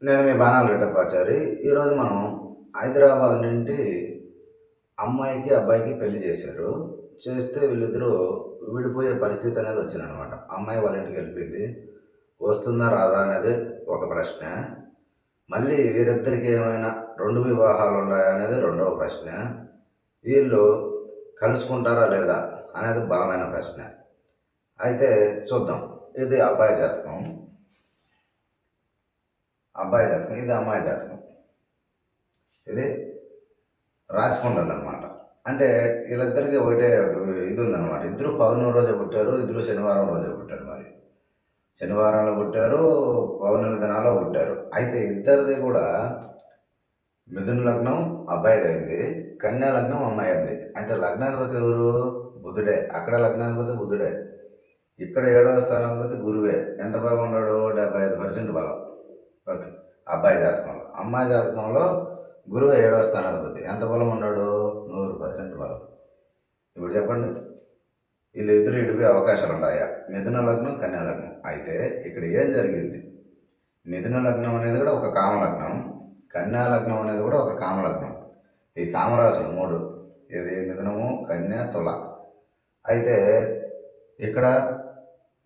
నేను మీ బాణాలు రెడ్డప్పాచారి. ఈరోజు మనం హైదరాబాద్ నుండి అమ్మాయికి, అబ్బాయికి పెళ్లి చేశారు. చేస్తే వీళ్ళిద్దరూ విడిపోయే పరిస్థితి అనేది వచ్చిందనమాట. అమ్మాయి వాళ్ళ ఇంటికి వెళ్ళిపోయింది. వస్తుందా రాదా అనేది ఒక ప్రశ్న. మళ్ళీ వీరిద్దరికి ఏమైనా 2 వివాహాలు ఉన్నాయా అనేది రెండవ ప్రశ్న. వీళ్ళు కలుసుకుంటారా లేదా అనేది బలమైన ప్రశ్న. అయితే చూద్దాం. ఇది అబ్బాయి జాతకం. ఇది అమ్మాయి జాతకం. ఇది రాశికుండలు అనమాట. అంటే వీళ్ళిద్దరికి ఒకటే ఇది ఉందన్నమాట. ఇద్దరు పౌర్ణమి రోజే పుట్టారు, ఇద్దరు శనివారం రోజే పుట్టారు. మరి శనివారంలో పుట్టారు, పౌర్ణమి దినాల్లో పుట్టారు. అయితే ఇద్దరిది కూడా మిథున లగ్నం అబ్బాయిది అయింది, కన్యా లగ్నం అమ్మాయి అయింది. అంటే లగ్నాధిపతి ఎవరు? బుధుడే. అక్కడ లగ్నాధిపతి బుధుడే. ఇక్కడ 7వ స్థానాధిపతి గురువే. ఎంత బలం ఉన్నాడు? 75% బలం. ఓకే, అబ్బాయి జాతకంలో. అమ్మాయి జాతకంలో గురువు 7వ స్థానాధిపతి. ఎంత బలం ఉన్నాడు? 100% బలం. ఇప్పుడు చెప్పండి, వీళ్ళు ఇద్దరు ఇడిపోయే అవకాశాలు ఉన్నాయా? మిథున లగ్నం, కన్యా లగ్నం. అయితే ఇక్కడ ఏం జరిగింది? మిథున లగ్నం అనేది కూడా ఒక కామలగ్నం, కన్యా లగ్నం అనేది కూడా ఒక కామలగ్నం. ఈ కామరాశులు 3, ఇది మిథునము, కన్యా, తుల. అయితే ఇక్కడ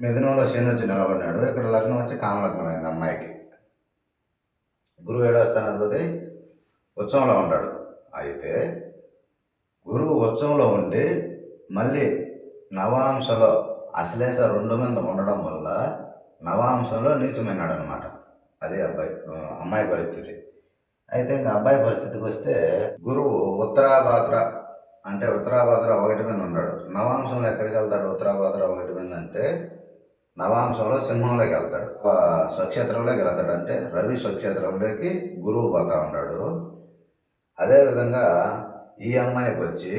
మిథునంలో శని వచ్చి నిలబడినాడు, ఇక్కడ లగ్నం వచ్చి కామలగ్నం అయింది అమ్మాయికి. గురువు 7వ స్థానాధిపతి ఉత్సవంలో ఉంటాడు. అయితే గురువు ఉత్సవంలో ఉండి మళ్ళీ నవాంశలో అశ్లేష 2 మీద ఉండడం వల్ల నవాంశంలో నీచమైనాడు అనమాట. అదే అమ్మాయి పరిస్థితి. అయితే ఇంకా అబ్బాయి పరిస్థితికి వస్తే గురువు ఉత్తరాభాద్ర, అంటే ఉత్తరాభాద్ర 1 మీద ఉన్నాడు. నవాంశంలో ఎక్కడికి వెళ్తాడు? ఉత్తరాభాద్ర 1 మీద అంటే నవాంశంలో సింహంలోకి వెళ్తాడు, స్వక్షేత్రంలోకి వెళ్తాడు. అంటే రవి స్వక్షేత్రంలోకి గురువు పోతా ఉన్నాడు. అదేవిధంగా ఈ అమ్మాయికి వచ్చి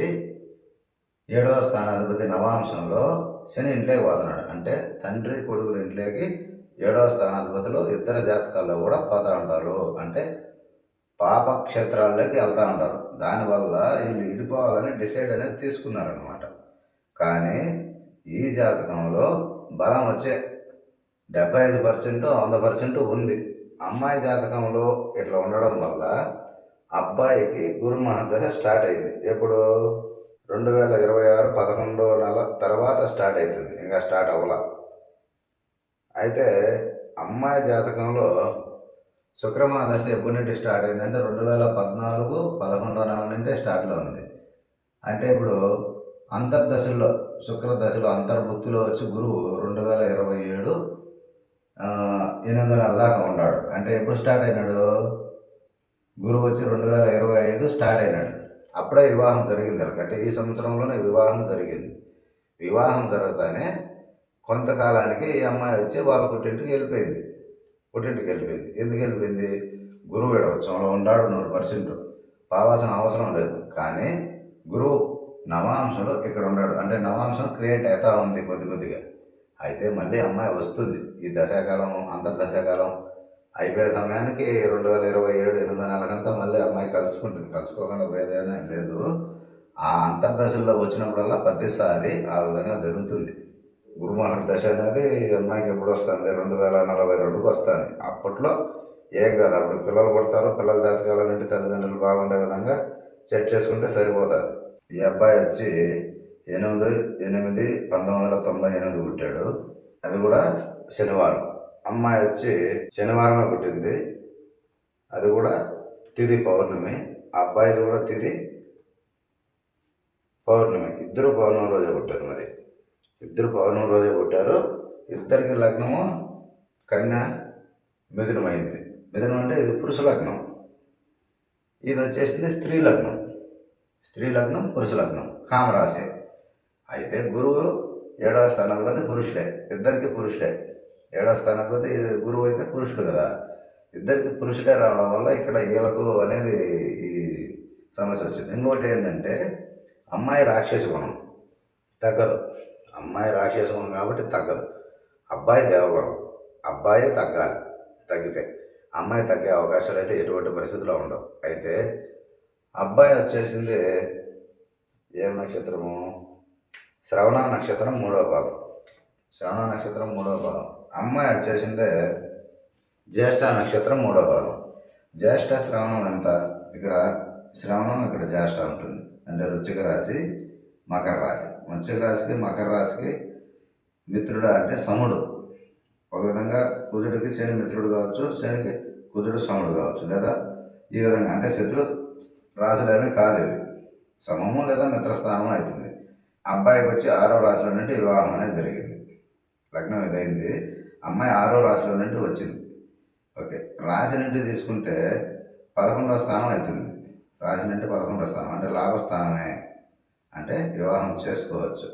7వ స్థానాధిపతి నవాంశంలో శని ఇంట్లోకి పోతున్నాడు. అంటే తండ్రి కొడుకుల ఇంట్లోకి 7వ స్థానాధిపతులు ఇద్దరు జాతకాల్లో కూడా పోతూ ఉంటారు. అంటే పాపక్షేత్రాల్లోకి వెళ్తూ ఉంటారు. దానివల్ల వీళ్ళు విడిపోవాలని డిసైడ్ అనేది తీసుకున్నారనమాట. కానీ ఈ జాతకంలో బలం వచ్చే 75%, 100% ఉంది. అమ్మాయి జాతకంలో ఇట్లా ఉండడం వల్ల అబ్బాయికి గురు మహాదశ స్టార్ట్ అయింది. ఎప్పుడు? 2026 11వ నెల తర్వాత స్టార్ట్ అవుతుంది, ఇంకా స్టార్ట్ అవ్వాల. అయితే అమ్మాయి జాతకంలో శుక్రమహాదశ ఎప్పటి నుండి స్టార్ట్ అయిందంటే 2014 11వ నెల నుండే స్టార్ట్లో ఉంది. అంటే ఇప్పుడు అంతర్దశల్లో, శుక్రదశలో అంతర్భుక్తిలో వచ్చి గురువు 2027 8వ నెల దాకా ఉన్నాడు. అంటే ఎప్పుడు స్టార్ట్ అయినాడు? గురువు వచ్చి 2025 స్టార్ట్ అయినాడు. అప్పుడే వివాహం జరిగింది. అంటే ఈ సంవత్సరంలోనే వివాహం జరిగింది. వివాహం జరుగుతానే కొంతకాలానికి ఈ అమ్మాయి వచ్చి వాళ్ళ పుట్టింటికి వెళ్ళిపోయింది. ఎందుకు వెళ్ళిపోయింది? గురువు ఉత్సవంలో ఉన్నాడు, 100% పావాల్సిన అవసరం లేదు. కానీ గురువు నవాంశంలో ఇక్కడ ఉన్నాడు. అంటే నవాంశం క్రియేట్ అవుతా ఉంది కొద్దిగా. అయితే మళ్ళీ అమ్మాయి వస్తుంది. ఈ దశాకాలం, అంతర్దశాకాలం అయిపోయే సమయానికి 2027 8వ నెలకంతా మళ్ళీ అమ్మాయి కలుసుకుంటుంది. కలుసుకోకుండా పోయేదేనే లేదు. ఆ అంతర్దశల్లో వచ్చినప్పుడల్లా ప్రతిసారి ఆ విధంగా జరుగుతుంది. గురుమహర్ దశ అనేది అమ్మాయికి ఎప్పుడు వస్తుంది? 2042కి వస్తుంది. అప్పట్లో ఏం కాదు, అప్పుడు పిల్లలు పుడతారు. పిల్లల జాతకాలన్నింటి తల్లిదండ్రులు బాగుండే విధంగా సెట్ చేసుకుంటే సరిపోతుంది. ఈ అబ్బాయి వచ్చి 8/8/1998 పుట్టాడు. అది కూడా శనివారం. అమ్మాయి వచ్చి శనివారమే పుట్టింది. అది కూడా తిథి పౌర్ణమి. అబ్బాయిది కూడా తిథి పౌర్ణమి. ఇద్దరు పౌర్ణమి రోజే పుట్టారు. మరి ఇద్దరు పౌర్ణమి రోజే పుట్టారు. ఇద్దరికి లగ్నము కన్యా, మిథునం అయింది. మిథునం అంటే ఇది పురుష లగ్నం, ఇది వచ్చేసింది స్త్రీ లగ్నం. పురుష లగ్నం, కామరాశి. అయితే గురువు 7వ స్థానాధిపతి పురుషుడే, ఇద్దరికి పురుషుడే. 7వ స్థానాధిపతి గురువు అయితే పురుషుడు కదా, ఇద్దరికి పురుషుడే రావడం వల్ల ఇక్కడ వీళ్ళకు అనేది ఈ సమస్య వచ్చింది. ఇంకోటి ఏంటంటే అమ్మాయి రాక్షస గుణం తగ్గదు. అమ్మాయి రాక్షస గుణం కాబట్టి తగ్గదు. అబ్బాయి దేవగుణం. అబ్బాయి తగ్గాలి. తగ్గితే అమ్మాయి తగ్గే అవకాశాలు అయితే ఎటువంటి పరిస్థితుల్లో ఉండవు. అయితే అబ్బాయి వచ్చేసింది ఏం నక్షత్రము? శ్రవణ నక్షత్రం 3వ పాదం. అమ్మాయి వచ్చేసిందే జ్యేష్ఠ నక్షత్రం 3వ పాదం. జ్యేష్ఠ శ్రవణం ఎంత? ఇక్కడ శ్రవణం, ఇక్కడ జ్యేష్ఠ ఉంటుంది. అంటే వృశ్చిక రాశి, మకర రాశి. వృశ్చిక రాశికి మకర రాశికి మిత్రుడు అంటే సముడు. ఒక విధంగా కుజుడికి శని మిత్రుడు కావచ్చు, శనికి కుజుడు సముడు కావచ్చు, లేదా ఈ విధంగా అంటే శత్రు రాశులేమీ కాదు ఇవి, సమము లేదా మిత్రస్థానం అవుతుంది. అబ్బాయికి వచ్చి 6వ రాశిలో నుండి వివాహం అనేది జరిగింది. లగ్నం ఇదైంది, అమ్మాయి 6వ రాశిలో నుండి వచ్చింది. ఓకే, రాశి నుండి తీసుకుంటే 11వ స్థానం అవుతుంది. రాశి నుండి 11వ స్థానం అంటే లాభస్థానమే, అంటే వివాహం చేసుకోవచ్చు.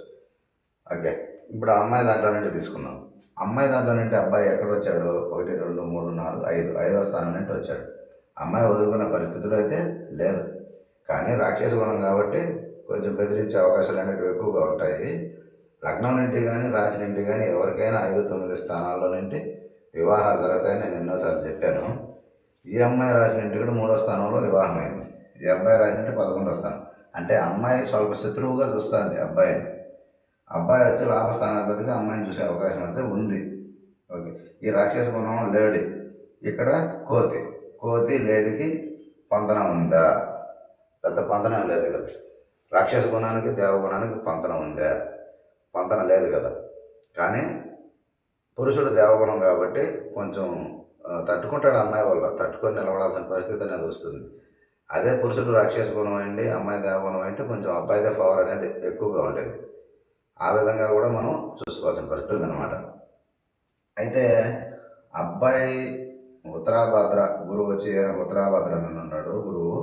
ఓకే, ఇప్పుడు అమ్మాయి దాంట్లో నుండి తీసుకుందాం. అమ్మాయి దాంట్లో నుండి అబ్బాయి ఎక్కడ వచ్చాడు? 1, 2, 3, 4, 5, 5వ స్థానం నుండి వచ్చాడు. అమ్మాయి వదులుకునే పరిస్థితులు అయితే లేదు, కానీ రాక్షస గుణం కాబట్టి కొంచెం బెదిరించే అవకాశాలు అనేవి ఎక్కువగా ఉంటాయి. లగ్నం నుండి కానీ రాశి నుండి కానీ ఎవరికైనా 5, 9 స్థానాల్లో నుండి వివాహాలు జరుగుతాయని నేను ఎన్నోసార్లు చెప్పాను. ఈ అమ్మాయి రాశి నుండి కూడా 3వ స్థానంలో వివాహం అయింది. ఈ అబ్బాయి రాశి నుండి 11వ స్థానం, అంటే అమ్మాయి స్వల్ప శత్రువుగా చూస్తుంది అబ్బాయిని. అబ్బాయి వచ్చి లాభస్థానాధిపతిగా అమ్మాయిని చూసే అవకాశం అయితే ఉంది. ఓకే, ఈ రాక్షస గుణం లేడీ, ఇక్కడ కోతి లేడీకి పొంతన ఉందా? పెద్ద పొంతనం లేదు కదా. రాక్షస గుణానికి దేవగుణానికి పొంతన ఉందా? పొంతన లేదు కదా. కానీ పురుషుడు దేవగుణం కాబట్టి కొంచెం తట్టుకుంటాడు, అమ్మాయి వల్ల తట్టుకొని నిలబడాల్సిన పరిస్థితి అనేది వస్తుంది. అదే పురుషుడు రాక్షస గుణం అయింది, అమ్మాయి దేవగుణం అంటే కొంచెం అబ్బాయిదే పవర్ అనేది ఎక్కువగా ఉండేది. ఆ విధంగా కూడా మనం చూసుకోవాల్సిన పరిస్థితులు అనమాట. అయితే అబ్బాయి ఉత్తరాభద్ర, గురువు వచ్చి ఉత్తరాభద్ర మీద ఉన్నాడు గురువు.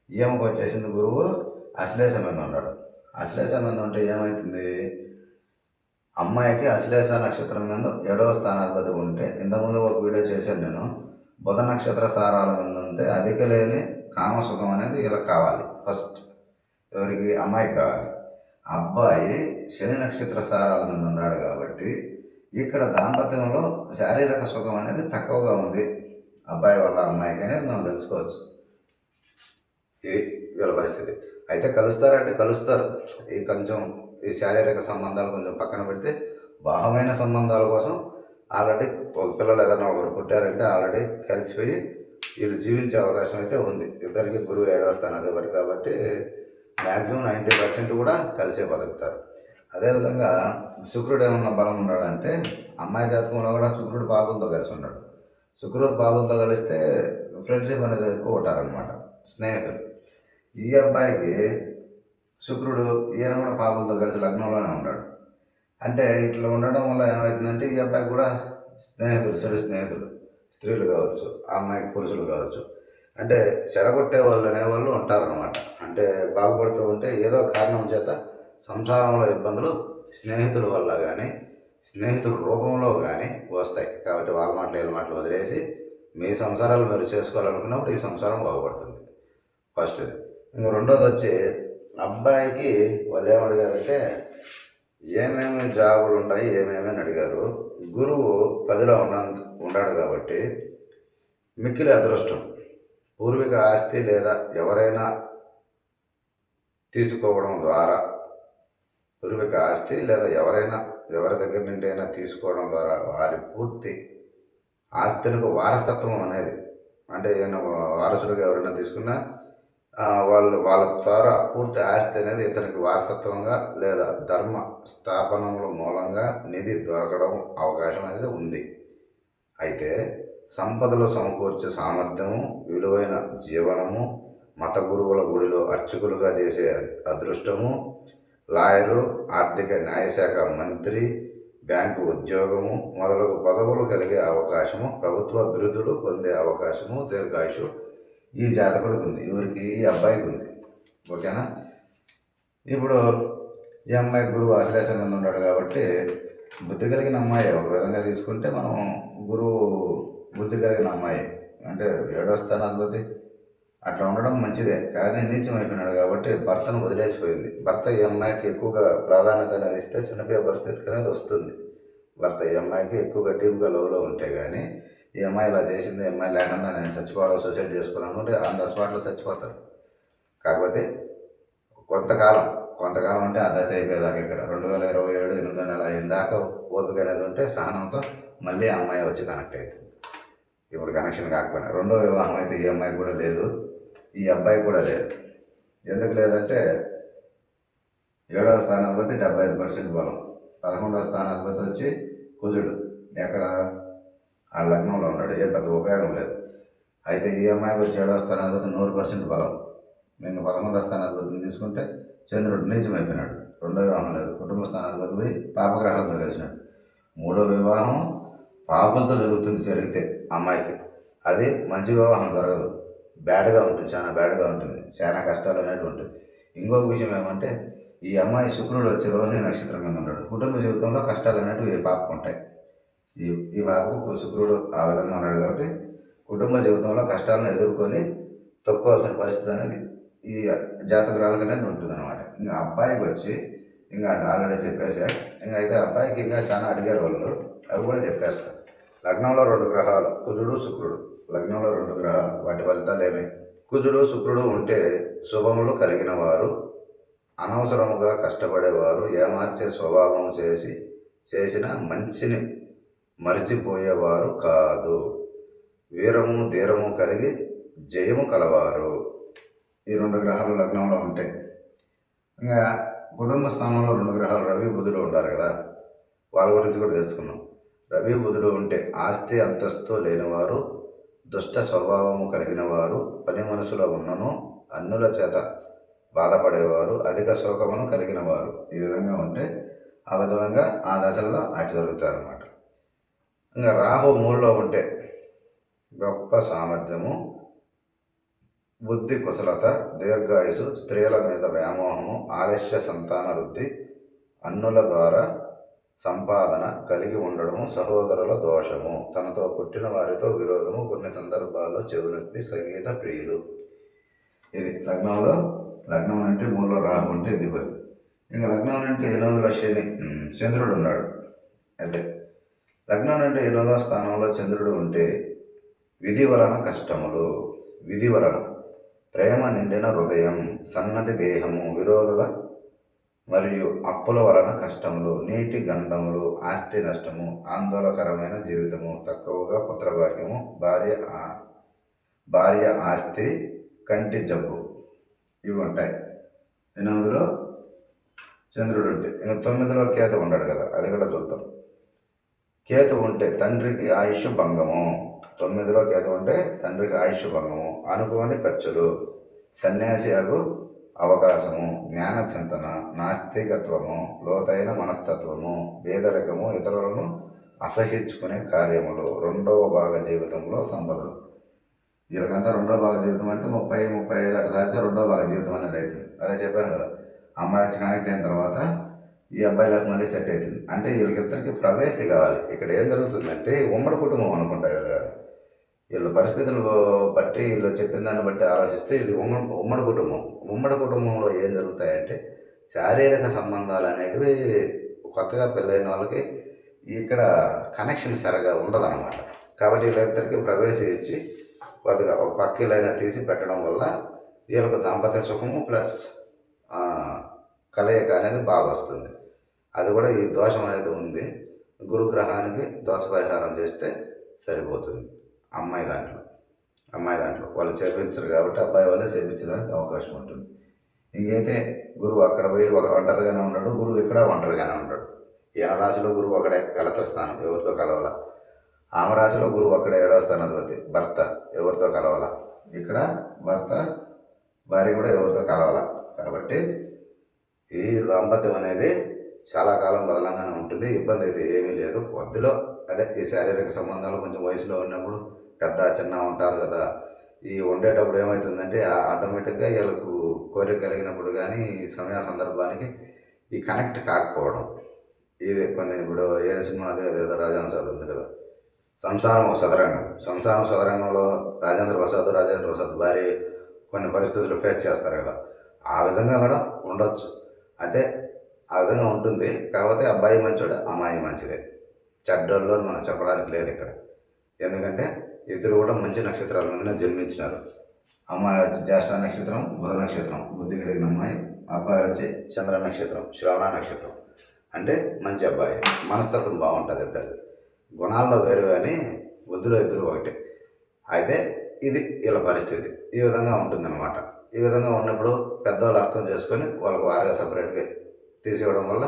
ఈమెకు వచ్చేసింది గురువు అశ్లేష మీద ఉన్నాడు. అశ్లేష మీద ఉంటే ఏమవుతుంది? అమ్మాయికి అశ్లేష నక్షత్రం మీద 7వ స్థానాధిపతి ఉంటే, ఇంతకుముందు ఒక వీడియో చేశాను నేను, బుధ నక్షత్ర సారాల మీద ఉంటే అధిక లేని కామసుఖం అనేది ఇలా కావాలి. ఫస్ట్ ఎవరికి? అమ్మాయికి కావాలి. అబ్బాయి శని నక్షత్ర సారాల మీద ఉన్నాడు కాబట్టి ఇక్కడ దాంపత్యంలో శారీరక సుఖం అనేది తక్కువగా ఉంది అబ్బాయి వల్ల అమ్మాయికి అనేది మనం తెలుసుకోవచ్చు. ఇది వీళ్ళ పరిస్థితి. అయితే కలుస్తారంటే కలుస్తారు. ఈ శారీరక సంబంధాలు కొంచెం పక్కన పెడితే బాహమైన సంబంధాల కోసం ఆల్రెడీ ఒక పిల్లలు ఏదైనా ఒకరు పుట్టారంటే ఆల్రెడీ కలిసిపోయి వీళ్ళు జీవించే అవకాశం అయితే ఉంది. ఇద్దరికి గురువు 7వ స్థానాధిపతి కాబట్టి మ్యాక్సిమం 90% కూడా కలిసే బతుకుతారు. అదేవిధంగా శుక్రుడు ఏమన్నా బలం ఉన్నాడంటే అమ్మాయి జాతకంలో కూడా శుక్రుడు పాపులతో కలిసి ఉన్నాడు. శుక్రుడు పాపులతో కలిస్తే ఫ్రెండ్షిప్ అనేది ఎక్కువ ఉంటారనమాట, స్నేహితులు. ఈ అబ్బాయికి శుక్రుడు ఈయన కూడా పాపులతో కలిసి లగ్నంలోనే ఉన్నాడు. అంటే ఇట్లా ఉండడం వల్ల ఏమవుతుందంటే ఈ అబ్బాయికి కూడా చెడు స్నేహితులు, స్త్రీలు కావచ్చు, ఆ అమ్మాయికి పురుషులు కావచ్చు, అంటే చెడగొట్టే వాళ్ళు అనేవాళ్ళు ఉంటారనమాట. అంటే బాగుపడుతూ ఉంటే ఏదో కారణం చేత సంసారంలో ఇబ్బందులు స్నేహితుల వల్ల కానీ స్నేహితుల రూపంలో కానీ వస్తాయి. కాబట్టి వాళ్ళ మాటలు వీళ్ళ మాటలు వదిలేసి మీ సంసారాలు మీరు చేసుకోవాలనుకున్నప్పుడు ఈ సంసారం బాగుపడుతుంది. ఫస్ట్ ఇది. ఇంక రెండోది వచ్చి అబ్బాయికి వాళ్ళు ఏమడిగారంటే ఏమేమి జాబులు ఉంటాయి ఏమేమి అని అడిగారు. గురువు 10లో ఉన్నాడు కాబట్టి మిక్కిలి అదృష్టం, పూర్వీక ఆస్తి లేదా ఎవరైనా తీసుకోవడం ద్వారా, పూర్వీక ఆస్తి లేదా ఎవరి దగ్గర నుండి అయినా తీసుకోవడం ద్వారా వారి పూర్తి ఆస్తికి వారసత్వం అనేది, అంటే ఏమైనా వారసుడిగా ఎవరైనా తీసుకున్నా వాళ్ళ ద్వారా పూర్తి ఆస్తి అనేది ఇతనికి వారసత్వంగా లేదా ధర్మ స్థాపనముల మూలంగా నిధి దొరకడం అవకాశం అనేది ఉంది. అయితే సంపదలు సమకూర్చే సామర్థ్యము, విలువైన జీవనము, మత గురువుల గుడిలో అర్చకులుగా చేసే అదృష్టము, లాయరు, ఆర్థిక న్యాయశాఖ మంత్రి, బ్యాంకు ఉద్యోగము మొదలగు పదవులు కలిగే అవకాశము, ప్రభుత్వ బిరుదులు పొందే అవకాశము, దీర్ఘాయుషు ఈ జాతకుడికి ఉంది. ఈ అబ్బాయికి ఉంది. ఓకేనా? ఇప్పుడు ఈ అమ్మాయి గురువు ఆశ్లేషం మీద ఉన్నాడు కాబట్టి బుద్ధి కలిగిన అమ్మాయి. ఒక విధంగా తీసుకుంటే మనం గురువు బుద్ధి కలిగిన అమ్మాయి అంటే 7వ స్థానాధిపతి అట్లా ఉండడం మంచిదే. కానీ నీచం అయిపోయినాడు కాబట్టి భర్తను వదిలేసిపోయింది. భర్త ఈ అమ్మాయికి ఎక్కువగా ప్రాధాన్యత అనేది ఇస్తే చనిపోయే పరిస్థితికి అనేది వస్తుంది. భర్త ఈ అమ్మాయికి ఎక్కువగా డీప్గా లవ్లో ఉంటే కానీ ఈ అమ్మాయి ఇలా చేసింది, ఈ అమ్మాయి లేకుండా నేను చచ్చిపోవాలి, సూసైడ్ చేసుకోవాలనుకుంటే ఆన్ ద స్పాట్లో చచ్చిపోతారు. కాకపోతే కొంతకాలం అంటే ఆ దశ అయిపోయేదాకా ఇక్కడ 2027 8వ నెల అయిన దాకా ఓపిక అనేది ఉంటే సహనంతో మళ్ళీ ఆ అమ్మాయి వచ్చి కనెక్ట్ అవుతుంది. ఇప్పుడు కనెక్షన్ కాకపోయినా. రెండో వివాహం అయితే ఈ అమ్మాయి కూడా లేదు, ఈ అబ్బాయి కూడా లేదు. ఎందుకు లేదంటే 7వ స్థానాధిపతి 75% బలం, 11వ స్థానాధిపతి వచ్చి కుజుడు ఎక్కడ ఆ లగ్నంలో ఉన్నాడు, ఏం పెద్ద ఉపయోగం లేదు. అయితే ఈ అమ్మాయికి వచ్చి 7వ స్థానాధిపతి 100% బలం. నేను 11వ స్థానాధిపతిని తీసుకుంటే చంద్రుడు నీచమైపోయినాడు, రెండో వివాహం లేదు. కుటుంబ స్థానాధిపతి పోయి పాపగ్రహాలతో కలిసినాడు. మూడో వివాహం పాపలతో జరిగితే అమ్మాయికి అది మంచి వివాహం జరగదు, బ్యాడ్గా ఉంటుంది, చాలా బ్యాడ్గా ఉంటుంది, చాలా కష్టాలు అనేవి ఉంటుంది. ఇంకొక విషయం ఏమంటే ఈ అమ్మాయి శుక్రుడు వచ్చే రోహిణి నక్షత్రం కింద ఉన్నాడు. కుటుంబ జీవితంలో కష్టాలు అనేవి ఈ పాపకు ఉంటాయి. ఈ పాపకు శుక్రుడు ఆ విధంగా ఉన్నాడు కాబట్టి కుటుంబ జీవితంలో కష్టాలను ఎదుర్కొని తొక్కోవాల్సిన పరిస్థితి అనేది ఈ జాతకురాలకు అనేది ఉంటుంది అనమాట. ఇంకా అబ్బాయికి వచ్చి ఇంకా ఆల్రెడీ చెప్పేసా, ఇంకా అయితే అబ్బాయికి ఇంకా చాలా అడిగారు వాళ్ళు, అవి కూడా చెప్పేస్తారు. లగ్నంలో 2 గ్రహాలు కుజుడు శుక్రుడు, లగ్నంలో 2 గ్రహాలు, వాటి ఫలితాలు ఏమి? కుజుడు శుక్రుడు ఉంటే శుభములు కలిగిన వారు, అనవసరముగా కష్టపడేవారు, ఏమార్చే స్వభావం చేసిన మంచిని మరిచిపోయేవారు కాదు, వీరము ధీరము కలిగి జయము కలవారు. ఈ 2 గ్రహాలు లగ్నంలో ఉంటాయి. ఇంకా కుటుంబ స్థానంలో 2 గ్రహాలు రవి బుధుడు ఉంటారు కదా, వాళ్ళ గురించి కూడా తెలుసుకున్నాం. రవి బుధుడు ఉంటే ఆస్తి అంతస్తు లేనివారు, దుష్ట స్వభావము కలిగిన వారు, పని మనసులో ఉన్నను అన్నుల చేత బాధపడేవారు, అధిక శోకమును కలిగిన వారు. ఈ విధంగా ఉంటే ఆ విధంగా ఆ దశల్లో అటు జరుగుతారన్నమాట. ఇంకా రాహు 3లో ఉంటే గొప్ప సామర్థ్యము, బుద్ధి కుశలత, దీర్ఘాయుసు, స్త్రీల మీద వ్యామోహము, ఆలస్య సంతాన వృద్ధి, అన్నుల ద్వారా సంపాదన కలిగి ఉండడము, సహోదరుల దోషము, తనతో పుట్టిన వారితో విరోధము, కొన్ని సందర్భాల్లో చెవునొప్పి, సంగీత ప్రియులు. ఇది లగ్నం అంటే 3లో రాహు ఉంటే ఇది పరిధి. ఇంకా లగ్నం అంటే 8వ శని చంద్రుడు ఉన్నాడు. అయితే లగ్నం అంటే 8వ స్థానంలో చంద్రుడు ఉంటే విధి వలన కష్టములు, విధి వలన ప్రేమ నిండిన హృదయం, సన్నటి దేహము, విరోధుల మరియు అప్పుల వలన కష్టములు, నీటి గండములు, ఆస్తి నష్టము, ఆందోళనకరమైన జీవితము, తక్కువగా పుత్రభాగ్యము, భార్య ఆస్తి, కంటి జబ్బు, ఇవి ఉంటాయి. 8లో చంద్రుడు ఉంటే. ఇంకా 9లో కేతు ఉన్నాడు కదా, అది కూడా చూద్దాం. కేతు ఉంటే తండ్రికి ఆయుష్ భంగము, 9లో కేతు ఉంటే తండ్రికి ఆయుష్ భంగము, అనుకోని ఖర్చులు, సన్యాసి అగు అవకాశము, జ్ఞాన చింతన, నాస్తికత్వము, లోతైన మనస్తత్వము, పేదరికము, ఇతరులను అసహించుకునే కార్యములు, 2వ భాగ జీవితంలో సంపదలు. వీళ్ళకంతా 2వ భాగ జీవితం అంటే 30-35 అటు దాటితే 2వ భాగ జీవితం అనేది అవుతుంది. అదే చెప్పాను కదా, అమ్మాయి వచ్చి కనెక్ట్ అయిన తర్వాత ఈ అబ్బాయిలకు మళ్ళీ సెట్ అవుతుంది. అంటే వీళ్ళకిద్దరికి ప్రవేశి కావాలి. ఇక్కడ ఏం జరుగుతుందంటే ఉమ్మడి కుటుంబం అనుకుంటా వీళ్ళ పరిస్థితులు బట్టి, వీళ్ళు చెప్పిన దాన్ని బట్టి ఆలోచిస్తే ఇది ఉమ్మడి కుటుంబం. ఉమ్మడి కుటుంబంలో ఏం జరుగుతాయంటే శారీరక సంబంధాలు అనేటివి కొత్తగా పెళ్ళైన వాళ్ళకి ఇక్కడ కనెక్షన్ సరిగా ఉండదన్నమాట. కాబట్టి వీళ్ళిద్దరికి ప్రవేశించి కొద్దిగా ఒక పక్కీలైనా తీసి పెట్టడం వల్ల వీళ్ళకు దాంపత్య సుఖము ప్లస్ కలయిక అనేది బాగా వస్తుంది. అది కూడా ఈ దోషం అనేది ఉంది. గురుగ్రహానికి దోష పరిహారం చేస్తే సరిపోతుంది. అమ్మాయి దాంట్లో వాళ్ళు చేపించరు కాబట్టి అబ్బాయి వాళ్ళే చేపించడానికి అవకాశం ఉంటుంది. ఇంకైతే గురువు అక్కడ పోయి ఒంటరిగానే ఉన్నాడు, గురువు ఇక్కడ ఒంటరిగానే ఉంటాడు. ఈయన రాశిలో గురువు అక్కడే కలత్ర స్థానం, ఎవరితో కలవాల. ఆమె రాశిలో గురువు అక్కడ 7వ స్థానాధిపతి, భర్త ఎవరితో కలవాల. ఇక్కడ భర్త భార్య కూడా ఎవరితో కలవాల. కాబట్టి ఈ దాంపత్యం అనేది చాలా కాలం బదలంగానే ఉంటుంది. ఇబ్బంది అయితే ఏమీ లేదు. కొద్దిలో అంటే ఈ శారీరక సంబంధాలు కొంచెం వయసులో ఉన్నప్పుడు పెద్ద చిన్న ఉంటారు కదా, ఈ ఉండేటప్పుడు ఏమవుతుందంటే ఆటోమేటిక్గా వీళ్ళకు కోరిక కలిగినప్పుడు కానీ ఈ సమయ సందర్భానికి ఈ కనెక్ట్ కాకపోవడం. ఇది కొన్ని ఇప్పుడు ఏ సినిమా అదేదో రాజేంద్ర ప్రసాద్ ఉంది కదా, సంసారం సదరంగంలో రాజేంద్ర ప్రసాద్ భార్య కొన్ని పరిస్థితులు ఫేస్ చేస్తారు కదా, ఆ విధంగా కూడా ఉండొచ్చు. అంటే ఆ విధంగా ఉంటుంది. కాకపోతే అబ్బాయి మంచోడు, అమ్మాయి మంచిదే, చెడ్డోళ్ళు మనం చెప్పడానికి లేదు ఇక్కడ. ఎందుకంటే ఇద్దరు కూడా మంచి నక్షత్రాల మీద జన్మించినారు. అమ్మాయి వచ్చి జ్యేష్ఠ నక్షత్రం, బుధ నక్షత్రం, బుద్ధి కలిగిన అమ్మాయి. అబ్బాయి వచ్చి చంద్ర నక్షత్రం, శ్రవణ నక్షత్రం. అంటే మంచి అబ్బాయి, మనస్తత్వం బాగుంటుంది. ఇద్దరు గుణాల్లో వేరు కానీ బుద్ధిలో ఇద్దరు ఒకటే. అయితే ఇది వీళ్ళ పరిస్థితి ఈ విధంగా ఉంటుందన్నమాట. ఈ విధంగా ఉన్నప్పుడు పెద్దవాళ్ళు అర్థం చేసుకొని వాళ్ళకు వారుగా సపరేట్గా తీసివ్వడం వల్ల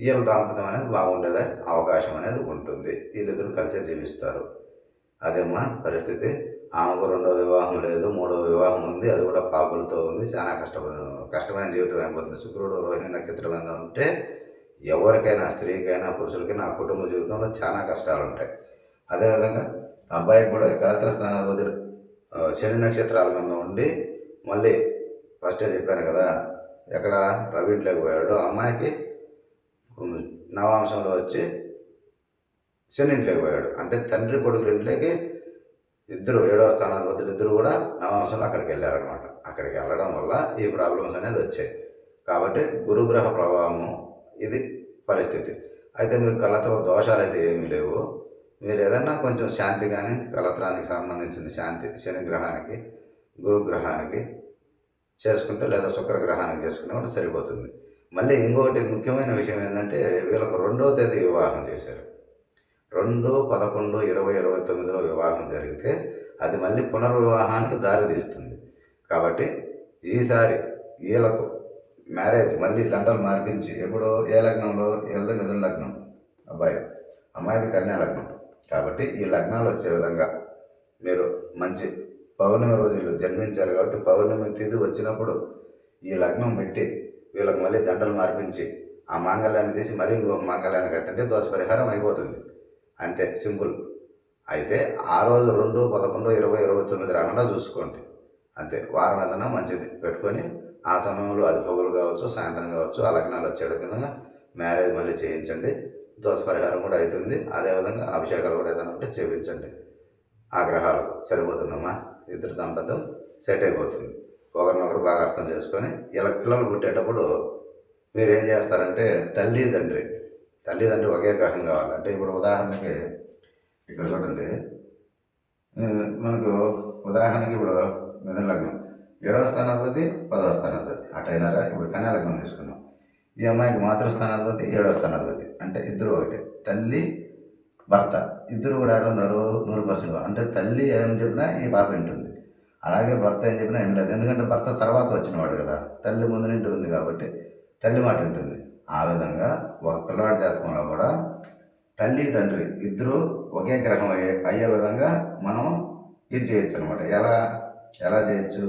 వీళ్ళ దాంపత్యం అనేది బాగుండేదే అవకాశం అనేది ఉంటుంది. వీళ్ళిద్దరూ కలిసే జీవిస్తారు. అదేమ్మా పరిస్థితి. ఆమెకు రెండో వివాహం లేదు, మూడో వివాహం ఉంది, అది కూడా పాపలతో ఉంది. చాలా కష్టమైన జీవితం అయిపోతుంది. శుక్రుడు రోహిణి నక్షత్రం మీద ఉంటే ఎవరికైనా స్త్రీకైనా పురుషులకైనా ఆ కుటుంబ జీవితంలో చాలా కష్టాలు ఉంటాయి. అదేవిధంగా అబ్బాయికి కూడా కలత్ర స్థానాధిపతి శని నక్షత్రాల మీద ఉండి మళ్ళీ ఫస్టే చెప్పాను కదా ఎక్కడ రవి ఇంట్లోకి పోయాడు, అమ్మాయికి నవాంశంలో వచ్చి శని ఇంట్లోకి పోయాడు. అంటే తండ్రి కొడుకుల ఇంట్లోకి ఇద్దరు 7వ స్థానాధిపతులు ఇద్దరు కూడా నవాంశంలో అక్కడికి వెళ్ళారనమాట. అక్కడికి వెళ్ళడం వల్ల ఈ ప్రాబ్లమ్స్ అనేది వచ్చాయి. కాబట్టి గురుగ్రహ ప్రభావము ఇది పరిస్థితి. అయితే మీకు కలత్ర దోషాలు అయితే ఏమీ లేవు. మీరు ఏదన్నా కొంచెం శాంతి కానీ కలత్రానికి సంబంధించిన శాంతి శనిగ్రహానికి గురుగ్రహానికి చేసుకుంటే లేదా శుక్రగ్రహానికి చేసుకునే కూడా సరిపోతుంది. మళ్ళీ ఇంకొకటి ముఖ్యమైన విషయం ఏంటంటే వీళ్ళకు 2వ తేదీ వివాహం చేశారు. 2/11/2029లో వివాహం జరిగితే అది మళ్ళీ పునర్వివాహానికి దారితీస్తుంది. కాబట్టి ఈసారి వీళ్ళకు మ్యారేజ్ మళ్ళీ దండలు మార్పించి ఎప్పుడో ఏ లగ్నంలో వీళ్ళది మిథున లగ్నం అబ్బాయి, అమ్మాయిది కన్యా లగ్నం. కాబట్టి ఈ లగ్నాలు వచ్చే విధంగా మీరు మంచి పౌర్ణమి రోజులు జన్మించారు కాబట్టి పౌర్ణమి తిథి వచ్చినప్పుడు ఈ లగ్నం పెట్టి వీళ్ళకి మళ్ళీ దండలు మార్పించి ఆ మాంగళ్యాన్ని తీసి మరీ ఇంకొక మాంగళ్యాన్ని కట్టంటే దోష పరిహారం అయిపోతుంది. అంతే సింపుల్. అయితే ఆ రోజు 2/11/2029 రాకుండా చూసుకోండి. అంతే వారం ఏదైనా మంచిది పెట్టుకొని ఆ సమయంలో అది పొగలు కావచ్చు సాయంత్రం కావచ్చు ఆ లగ్నాలు వచ్చేట కింద మ్యారేజ్ మళ్ళీ చేయించండి. దోష పరిహారం కూడా అవుతుంది. అదేవిధంగా అభిషేకాలు కూడా ఏదైనా ఉంటే చేయించండి. ఆ గ్రహాలు సరిపోతుందమ్మా. ఇద్దరు దాంపత్యం సెట్ అయిపోతుంది. ఒకరినొకరు బాగా అర్థం చేసుకొని ఇలా పిల్లలు పుట్టేటప్పుడు మీరు ఏం చేస్తారంటే తల్లిదండ్రి ఒకే గ్రహం కావాలంటే ఇప్పుడు ఉదాహరణకి ఇక్కడ చూడండి, మనకు ఉదాహరణకి ఇప్పుడు మిథున లగ్నం 7వ స్థానాధిపతి 10వ స్థానాధిపతి అటైనారా. ఇప్పుడు కన్యా లగ్నం తీసుకున్నాం. ఈ అమ్మాయికి మాతృస్థానాధిపతి 7వ స్థానాధిపతి అంటే ఇద్దరు ఒకటి. తల్లి భర్త ఇద్దరు కూడా ఉన్నారు 100%. అంటే తల్లి ఏం చెప్పినా ఈ పాప వింటుంది, అలాగే భర్త ఏం చెప్పినా ఏం లేదు. ఎందుకంటే భర్త తర్వాత వచ్చినవాడు కదా, తల్లి ముందు నుండి ఉంది కాబట్టి తల్లి మాట వింటుంది. ఆ విధంగా ఒక పిల్లవాడి జాతకంలో కూడా తల్లి తండ్రి ఇద్దరు ఒకే గ్రహం అయ్యే విధంగా మనం ఇది చేయొచ్చు అనమాట. ఎలా చేయొచ్చు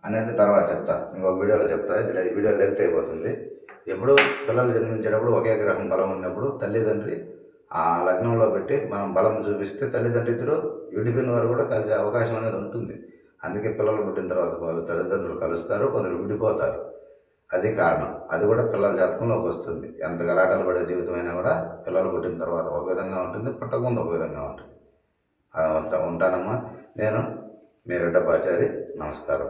అనేది తర్వాత చెప్తా, ఇంకొక వీడియోలో చెప్తా. ఇది వీడియో లెంత్ అయిపోతుంది. ఎప్పుడు పిల్లలు జన్మించేటప్పుడు ఒకే గ్రహం బలం ఉన్నప్పుడు తల్లిదండ్రి ఆ లగ్నంలో పెట్టి మనం బలం చూపిస్తే తల్లిదండ్రులు ఇద్దరు విడిపోయిన వారు కూడా కలిసే అవకాశం అనేది ఉంటుంది. అందుకే పిల్లలు పుట్టిన తర్వాత వాళ్ళు తల్లిదండ్రులు కలుస్తారు, కొందరు విడిపోతారు. అది కారణం. అది కూడా పిల్లల జాతకంలోకి వస్తుంది. ఎంత గలాటలు పడే జీవితమైనా కూడా పిల్లలు పుట్టిన తర్వాత ఒక విధంగా ఉంటుంది, పుట్టకముందు ఒక విధంగా ఉంటుంది. ఉంటానమ్మా. నేను మీ రెడ్డప్పాచారి. నమస్కారం.